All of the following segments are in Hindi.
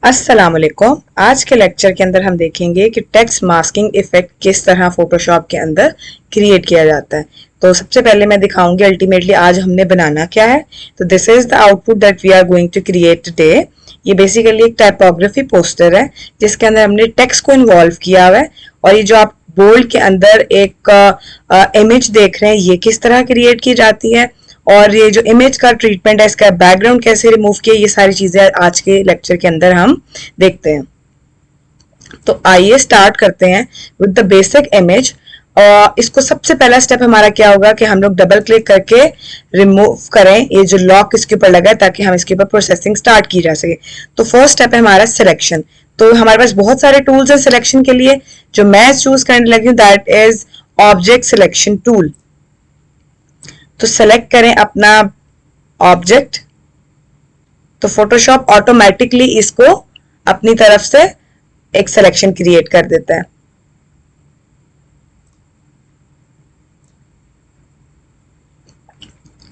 अस्सलाम वालेकुम। आज के लेक्चर के अंदर हम देखेंगे कि टेक्स्ट मास्किंग इफेक्ट किस तरह फोटोशॉप के अंदर क्रिएट किया जाता है। तो सबसे पहले मैं दिखाऊंगी अल्टीमेटली आज हमने बनाना क्या है। तो this is the output that we are going to create today. ये बेसिकली एक टाइपोग्राफी पोस्टर है जिसके अंदर हमने टेक्स्ट को इन्वॉल्व किया हुआ है। और ये जो आप बोल्ड के अंदर एक इमेज देख रहे हैं ये किस तरह क्रिएट की जाती है और ये जो इमेज का ट्रीटमेंट है, इसका बैकग्राउंड कैसे रिमूव किया, ये सारी चीजें आज के लेक्चर के अंदर हम देखते हैं। तो आइए स्टार्ट करते हैं विद द बेसिक इमेज। और इसको सबसे पहला स्टेप हमारा क्या होगा कि हम लोग डबल क्लिक करके रिमूव करें ये जो लॉक इसके ऊपर लगा है ताकि हम इसके ऊपर प्रोसेसिंग स्टार्ट की जा सके। तो फर्स्ट स्टेप है हमारा सिलेक्शन। तो हमारे पास बहुत सारे टूल्स हैं सिलेक्शन के लिए। जो मैं चूज करने लगी हूँ that is object selection tool. तो सेलेक्ट करें अपना ऑब्जेक्ट। तो फोटोशॉप ऑटोमेटिकली इसको अपनी तरफ से एक सिलेक्शन क्रिएट कर देता है।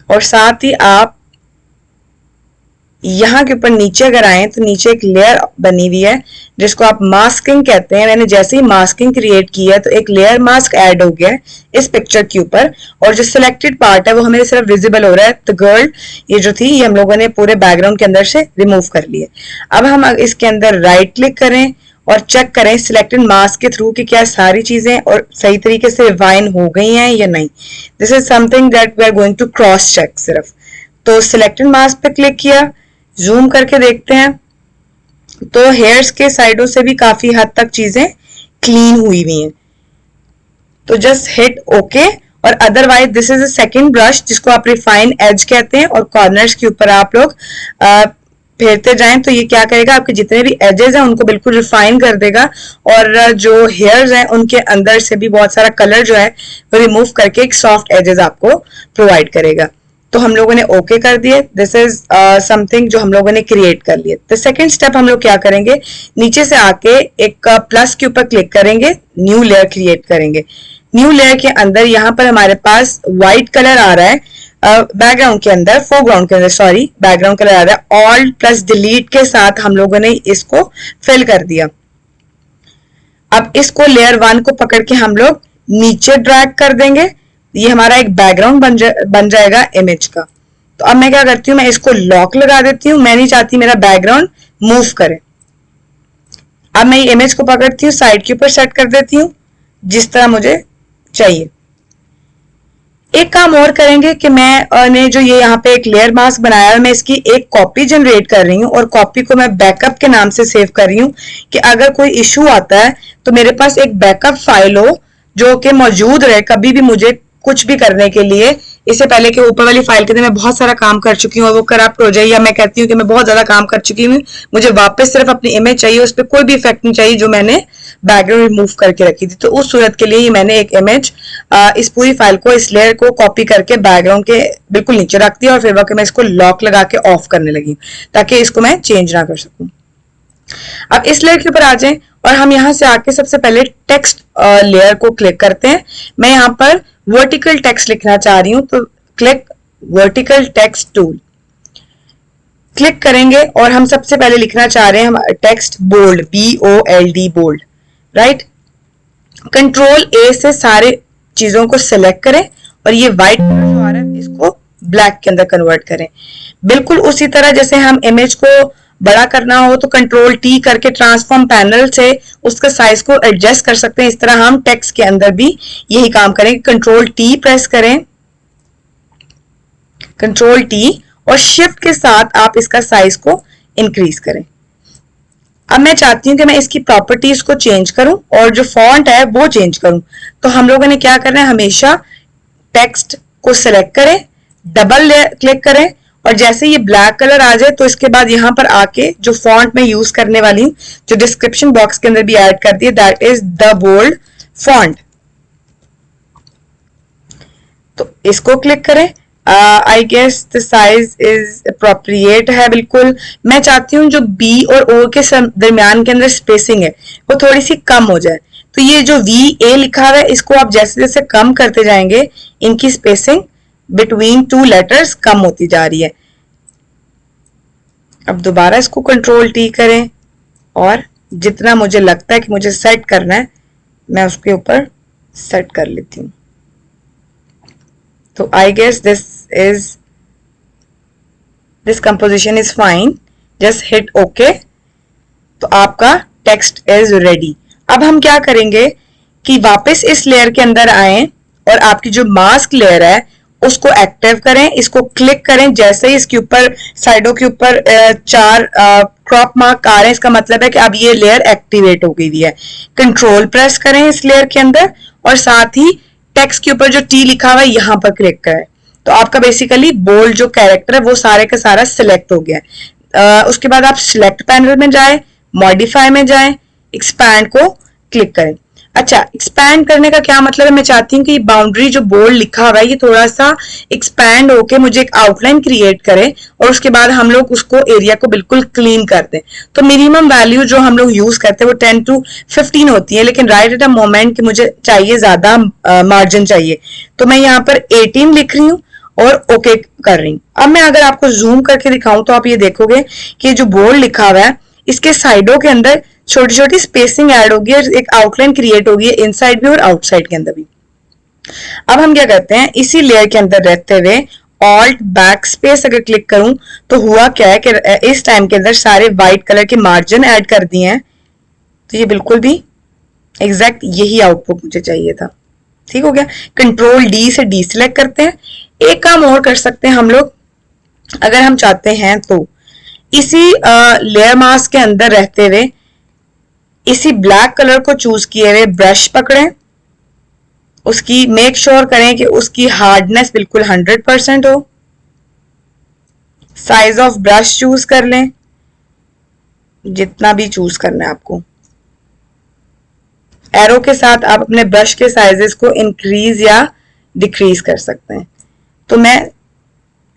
और साथ ही आप यहां के ऊपर नीचे अगर आए तो नीचे एक लेयर बनी हुई है जिसको आप मास्किंग कहते हैं। मैंने जैसे ही मास्किंग क्रिएट की है तो एक लेयर मास्क ऐड हो गया है इस पिक्चर के ऊपर और जो सिलेक्टेड पार्ट है वो हमें सिर्फ विजिबल हो रहा है। तो गर्ल ये जो थी ये हम लोगों ने पूरे बैकग्राउंड के अंदर से रिमूव कर लिए। अब हम इसके अंदर राइट क्लिक करें और चेक करें सिलेक्टेड मास्क के थ्रू कि क्या सारी चीजें और सही तरीके से रिवाइन हो गई हैं या नहीं। This is something that we are going to cross check सिर्फ। तो सिलेक्टेड मास्क पे क्लिक किया, जूम करके देखते हैं तो हेयर्स के साइडों से भी काफी हद तक चीजें क्लीन हुई हुई हैं। तो जस्ट हिट ओके। और otherwise this is a second brush जिसको आप रिफाइन एज कहते हैं और कॉर्नर्स के ऊपर आप लोग फेरते जाएं तो ये क्या करेगा आपके जितने भी एजेस हैं उनको बिल्कुल रिफाइन कर देगा और जो हेयर्स हैं उनके अंदर से भी बहुत सारा कलर जो है वो रिमूव करके एक सॉफ्ट एजेस आपको प्रोवाइड करेगा। तो हम लोगों ने ओके कर दिए। दिस इज समथिंग जो हम लोगों ने क्रिएट कर लिए। तो सेकंड स्टेप हम लोग क्या करेंगे, नीचे से आके एक प्लस के ऊपर क्लिक करेंगे, न्यू लेयर क्रिएट करेंगे। न्यू लेयर के अंदर यहाँ पर हमारे पास व्हाइट कलर आ रहा है बैकग्राउंड के अंदर, फोरग्राउंड के अंदर सॉरी बैकग्राउंड कलर आ रहा है। ऑल्ट प्लस डिलीट के साथ हम लोगों ने इसको फिल कर दिया। अब इसको लेयर 1 को पकड़ के हम लोग नीचे ड्रैग कर देंगे। ये हमारा एक बैकग्राउंड बन जाएगा इमेज का। तो अब मैं क्या करती हूँ, मैं इसको लॉक लगा देती हूँ। मैं नहीं चाहती मेरा बैकग्राउंड मूव करे। अब मैं ये इमेज को पकड़ती हूँ, साइड के ऊपर सेट कर देती हूँ जिस तरह मुझे चाहिए। एक काम और करेंगे कि मैंने जो ये यहाँ पे एक लेयर मास्क बनाया है मैं इसकी एक कॉपी जनरेट कर रही हूँ और कॉपी को मैं बैकअप के नाम से सेव कर रही हूँ कि अगर कोई इशू आता है तो मेरे पास एक बैकअप फाइल हो जो कि मौजूद रहे कभी भी मुझे कुछ भी करने के लिए। इससे पहले कि ऊपर वाली फाइल के अंदर मैं बहुत सारा काम कर चुकी हूँ और वो करप्ट हो जाए या मैं कहती हूँ कि मैं बहुत ज्यादा काम कर चुकी हूँ, मुझे वापस सिर्फ अपनी इमेज चाहिए, उस पर कोई भी इफेक्ट नहीं चाहिए जो मैंने बैकग्राउंड रिमूव करके रखी थी। तो उस सूरत के लिए मैंने एक इमेज इस पूरी फाइल को इस लेयर को कॉपी करके बैकग्राउंड के बिल्कुल नीचे रख दिया और फिर वाकई मैं इसको लॉक लगा के ऑफ करने लगी ताकि इसको मैं चेंज ना कर सकूं। अब इस लेयर के ऊपर आ जाएं और हम यहां से आके सबसे पहले टेक्स्ट लेयर को क्लिक करते हैं। मैं यहां पर वर्टिकल टेक्स्ट लिखना चाह रही हूं तो click vertical text tool click करेंगे और हम सबसे पहले लिखना चाह रहे हैं text bold, BOLD bold, right. Control A से सारे चीजों को सिलेक्ट करें और ये व्हाइट कलर जो आ रहा है इसको ब्लैक के अंदर कन्वर्ट करें। बिल्कुल उसी तरह जैसे हम इमेज को बड़ा करना हो तो कंट्रोल T करके ट्रांसफॉर्म पैनल से उसका साइज को एडजस्ट कर सकते हैं। इस तरह हम टेक्स्ट के अंदर भी यही काम करें। कंट्रोल T प्रेस करें, कंट्रोल T और शिफ्ट के साथ आप इसका साइज को इंक्रीज करें। अब मैं चाहती हूं कि मैं इसकी प्रॉपर्टीज को चेंज करूं और जो फॉन्ट है वो चेंज करूं। तो हम लोगों ने क्या करना है, हमेशा टेक्स्ट को सिलेक्ट करें, डबल क्लिक करें और जैसे ये ब्लैक कलर आ जाए तो इसके बाद यहां पर आके जो फॉन्ट मैं यूज करने वाली हूं जो डिस्क्रिप्शन बॉक्स के अंदर भी ऐड कर दिए that is the bold font. तो इसको क्लिक करें। I guess the size is appropriate है बिल्कुल। मैं चाहती हूँ जो B और O के दरमियान के अंदर स्पेसिंग है वो थोड़ी सी कम हो जाए। तो ये जो VA लिखा हुआ है इसको आप जैसे जैसे कम करते जाएंगे इनकी स्पेसिंग बिटवीन टू लेटर्स कम होती जा रही है। अब दोबारा इसको कंट्रोल T करें, और जितना मुझे लगता है कि मुझे सेट करना है मैं उसके ऊपर सेट कर लेती हूँ। तो I guess this composition is fine, just hit okay. तो आपका टेक्स्ट इज रेडी। अब हम क्या करेंगे कि वापस इस लेयर के अंदर आए और आपकी जो मास्क लेयर है उसको एक्टिव करें, इसको क्लिक करें। जैसे ही इसके ऊपर साइडों के ऊपर 4 क्रॉप मार्क आ रहे हैं, इसका मतलब है कि अब ये लेयर एक्टिवेट हो गई है। कंट्रोल प्रेस करें इस लेयर के अंदर और साथ ही टेक्स्ट के ऊपर जो टी लिखा हुआ है यहां पर क्लिक करें। तो आपका बेसिकली बोल्ड जो कैरेक्टर है वो सारे का सारा सिलेक्ट हो गया। उसके बाद आप सिलेक्ट पैनल में जाए, मॉडिफाई में जाए, एक्सपैंड को क्लिक करें। अच्छा, एक्सपैंड करने का क्या मतलब है, मैं चाहती हूँ कि ये बाउंड्री जो बोल्ड लिखा हुआ है ये थोड़ा सा एक्सपैंड होके मुझे एक आउटलाइन क्रिएट करे और उसके बाद हम लोग उसको एरिया को बिल्कुल क्लीन कर दें। तो मिनिमम वैल्यू जो हम लोग यूज करते हैं वो 10 to 15 होती है, लेकिन राइट एट अ मोमेंट कि मुझे चाहिए ज्यादा मार्जिन चाहिए, तो मैं यहाँ पर 18 लिख रही हूँ और ओके कर रही हूँ। अब मैं अगर आपको जूम करके दिखाऊं तो आप ये देखोगे कि जो बोल्ड लिखा हुआ है इसके साइडों के अंदर छोटी छोटी स्पेसिंग ऐड होगी और एक आउटलाइन क्रिएट होगी इनसाइड भी और आउटसाइड के अंदर भी। अब हम क्या करते हैं, इसी लेयर के अंदर रहते हुए ऑल्ट बैक स्पेस अगर क्लिक करूं तो हुआ क्या है कि इस टाइम के अंदर सारे व्हाइट कलर के मार्जिन ऐड कर दिए हैं। तो ये बिल्कुल भी एग्जैक्ट यही आउटपुट मुझे चाहिए था। ठीक हो गया। कंट्रोल डी से डी सिलेक्ट करते हैं। एक काम और कर सकते हैं हम लोग, अगर हम चाहते हैं तो इसी लेयर मास्क के अंदर रहते हुए इसी ब्लैक कलर को चूज किए हुए ब्रश पकड़ें, उसकी मेक श्योर करें कि उसकी हार्डनेस बिल्कुल 100% हो। साइज ऑफ ब्रश चूज कर लें, जितना भी चूज करना है आपको। एरो के साथ आप अपने ब्रश के साइजेस को इंक्रीज या डिक्रीज कर सकते हैं। तो मैं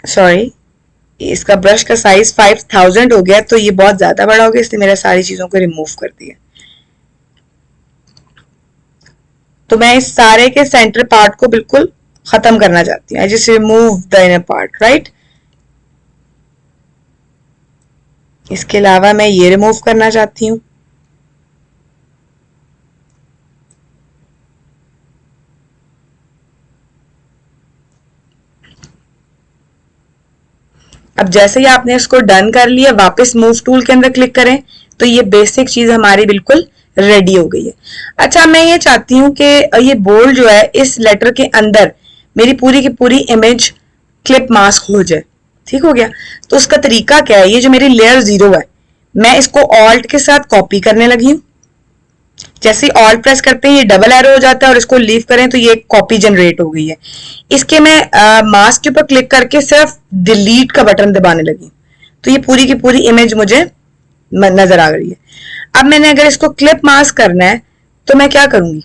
सॉरी, इसका ब्रश का साइज 5000 हो गया, तो ये बहुत ज्यादा बड़ा हो गया, इसलिए मेरे सारी चीजों को रिमूव कर दिया। तो मैं इस सारे के सेंटर पार्ट को बिल्कुल खत्म करना चाहती हूँ। I just remove the inner part, right. इसके अलावा मैं ये रिमूव करना चाहती हूँ। अब जैसे ही आपने इसको डन कर लिया, वापस मूव टूल के अंदर क्लिक करें तो ये बेसिक चीज हमारी बिल्कुल रेडी हो गई है। अच्छा, मैं ये चाहती हूँ कि ये बोल्ड जो है इस लेटर के अंदर मेरी पूरी की पूरी इमेज क्लिप मास्क हो जाए। ठीक हो गया। तो उसका तरीका क्या है, ये जो मेरी लेयर 0 है मैं इसको ऑल्ट के साथ कॉपी करने लगी हूँ। जैसे ही ऑल्ट प्रेस करते हैं ये डबल एरो हो जाता है और इसको लीव करें तो ये एक कॉपी जनरेट हो गई है। इसके मैं मास्क के ऊपर क्लिक करके सिर्फ डिलीट का बटन दबाने लगी तो ये पूरी की पूरी इमेज मुझे नजर आ रही है। अब मैंने अगर इसको क्लिप मास्क करना है तो मैं क्या करूंगी,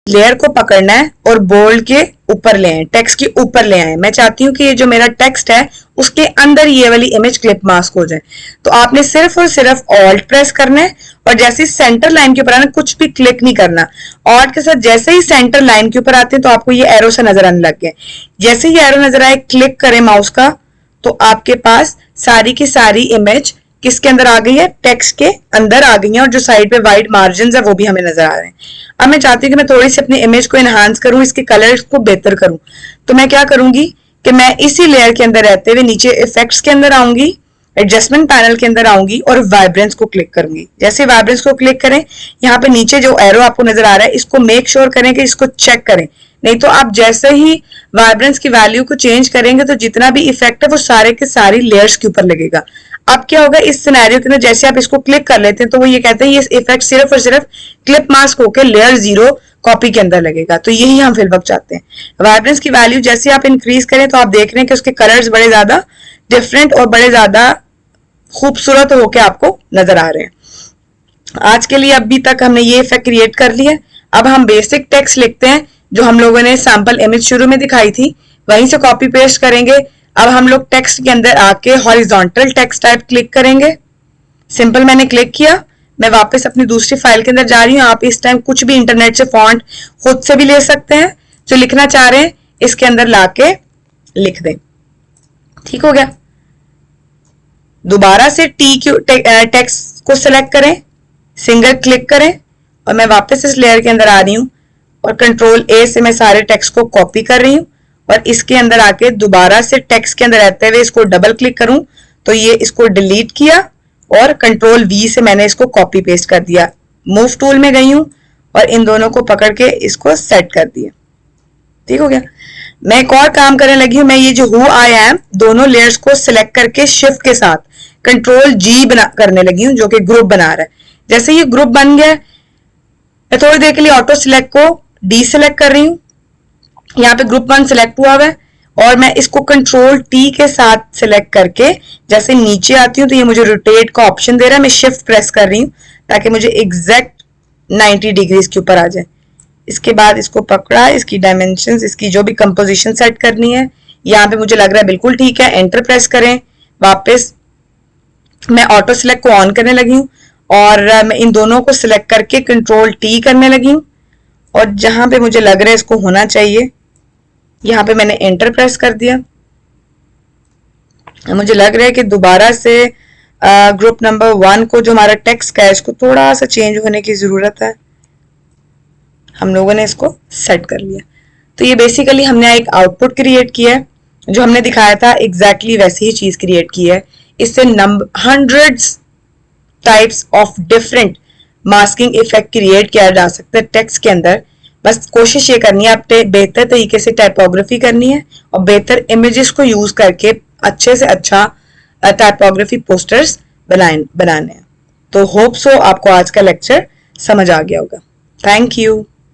लेयर को पकड़ना है और बोल्ड के ऊपर ले आए, टेक्स्ट के ऊपर ले आए। मैं चाहती हूँ कि ये जो मेरा टेक्स्ट है उसके अंदर ये वाली इमेज क्लिप मास्क हो जाए। तो आपने सिर्फ और सिर्फ ऑल्ट प्रेस करना है और जैसे ही सेंटर लाइन के ऊपर आना, कुछ भी क्लिक नहीं करना। ऑल्ट के साथ जैसे ही सेंटर लाइन के ऊपर आते हैं तो आपको ये एरो से नजर आने लग गया। जैसे ही एरो नजर आए, क्लिक करें माउस का, तो आपके पास सारी की सारी इमेज किसके अंदर आ गई है, टेक्स्ट के अंदर आ गई है और जो साइड पे वाइट मार्जिन है वो भी हमें नजर आ रहे हैं। अब मैं चाहती हूँ कि मैं थोड़ी सी अपनी इमेज को इनहांस करूं, इसके कलर्स को बेहतर करूं। तो मैं क्या करूंगी कि मैं इसी लेयर के अंदर रहते हुए नीचे इफेक्ट्स के अंदर आऊंगी, एडजस्टमेंट पैनल के अंदर आऊंगी और वाइब्रेंस को क्लिक करूंगी। जैसे वाइब्रेंस को क्लिक करें, यहाँ पे नीचे जो एरो आपको नजर आ रहा है इसको मेक श्योर करें कि इसको चेक करें, नहीं तो आप जैसे ही वाइब्रेंस की वैल्यू को चेंज करेंगे तो जितना भी इफेक्ट है वो सारे के सारी लेयर्स के ऊपर लगेगा। अब क्या होगा, इस सिनेरियो के अंदर जैसे आप इसको क्लिक कर लेते हैं तो वो ये कहते हैं ये इफेक्ट सिर्फ और सिर्फ क्लिप मास्क होकर लेयर 0 कॉपी के अंदर लगेगा। तो यही हम फिल वक्त चाहते हैं। वाइब्रेंस की वैल्यू जैसे आप इंक्रीज करें तो आप देख रहे हैं कि उसके कलर्स बड़े ज्यादा डिफरेंट और बड़े ज्यादा खूबसूरत होके आपको नजर आ रहे हैं। आज के लिए अभी तक हमने ये इफेक्ट क्रिएट कर लिया। अब हम बेसिक टेक्स्ट लिखते हैं जो हम लोगों ने सैंपल इमेज शुरू में दिखाई थी, वहीं से कॉपी पेस्ट करेंगे। अब हम लोग टेक्स्ट के अंदर आके हॉरिजॉन्टल टेक्स्ट टाइप क्लिक करेंगे। सिंपल मैंने क्लिक किया, मैं वापस अपनी दूसरी फाइल के अंदर जा रही हूँ। आप इस टाइम कुछ भी इंटरनेट से फॉन्ट खुद से भी ले सकते हैं, जो लिखना चाह रहे हैं इसके अंदर लाके लिख दें। ठीक हो गया। दोबारा से टेक्स्ट को सिलेक्ट करें, सिंगल क्लिक करें और मैं वापस इस लेयर के अंदर आ रही हूँ और कंट्रोल ए से मैं सारे टेक्स्ट को कॉपी कर रही हूँ और इसके अंदर आके दोबारा से टेक्स्ट के अंदर रहते हुए इसको डबल क्लिक करूं तो ये इसको डिलीट किया और कंट्रोल वी से मैंने इसको कॉपी पेस्ट कर दिया। मूव टूल में गई हूं और इन दोनों को पकड़ के इसको सेट कर दिया। ठीक हो गया। मैं एक और काम करने लगी हूं। मैं ये जो हु आई एम दोनों लेयर्स को सिलेक्ट करके शिफ्ट के साथ कंट्रोल जी करने लगी हूं जो कि ग्रुप बना रहा है। जैसे ये ग्रुप बन गया मैं थोड़ी देर के लिए ऑटो सिलेक्ट को डी सिलेक्ट कर रही हूँ। यहाँ पे ग्रुप 1 सिलेक्ट हुआ है और मैं इसको कंट्रोल टी के साथ सिलेक्ट करके जैसे नीचे आती हूँ तो ये मुझे रोटेट का ऑप्शन दे रहा है। मैं शिफ्ट प्रेस कर रही हूँ ताकि मुझे एग्जैक्ट 90 डिग्रीज के ऊपर आ जाए। इसके बाद इसको पकड़ा, इसकी डायमेंशंस, इसकी जो भी कंपोजिशन सेट करनी है यहाँ पे मुझे लग रहा है बिल्कुल ठीक है। एंटर प्रेस करें। वापस मैं ऑटो सिलेक्ट को ऑन करने लगी हूँ और मैं इन दोनों को सिलेक्ट करके कंट्रोल टी करने लगी हूँ और जहां पे मुझे लग रहा है इसको होना चाहिए यहाँ पे मैंने एंटर प्रेस कर दिया। मुझे लग रहा है कि दोबारा से ग्रुप नंबर 1 को जो हमारा टेक्स्ट का है इसको थोड़ा सा चेंज होने की जरूरत है। हम लोगों ने इसको सेट कर लिया। तो ये बेसिकली हमने एक आउटपुट क्रिएट किया है जो हमने दिखाया था एग्जैक्टली वैसी ही चीज क्रिएट की है। इससे hundreds types of different masking effect create किया जा सकता है टेक्स्ट के अंदर। बस कोशिश ये करनी है आपने बेहतर तरीके से टाइपोग्राफी करनी है और बेहतर इमेजेस को यूज करके अच्छे से अच्छा टाइपोग्राफी पोस्टर्स बनाने हैं। तो होप सो आपको आज का लेक्चर समझ आ गया होगा। Thank you.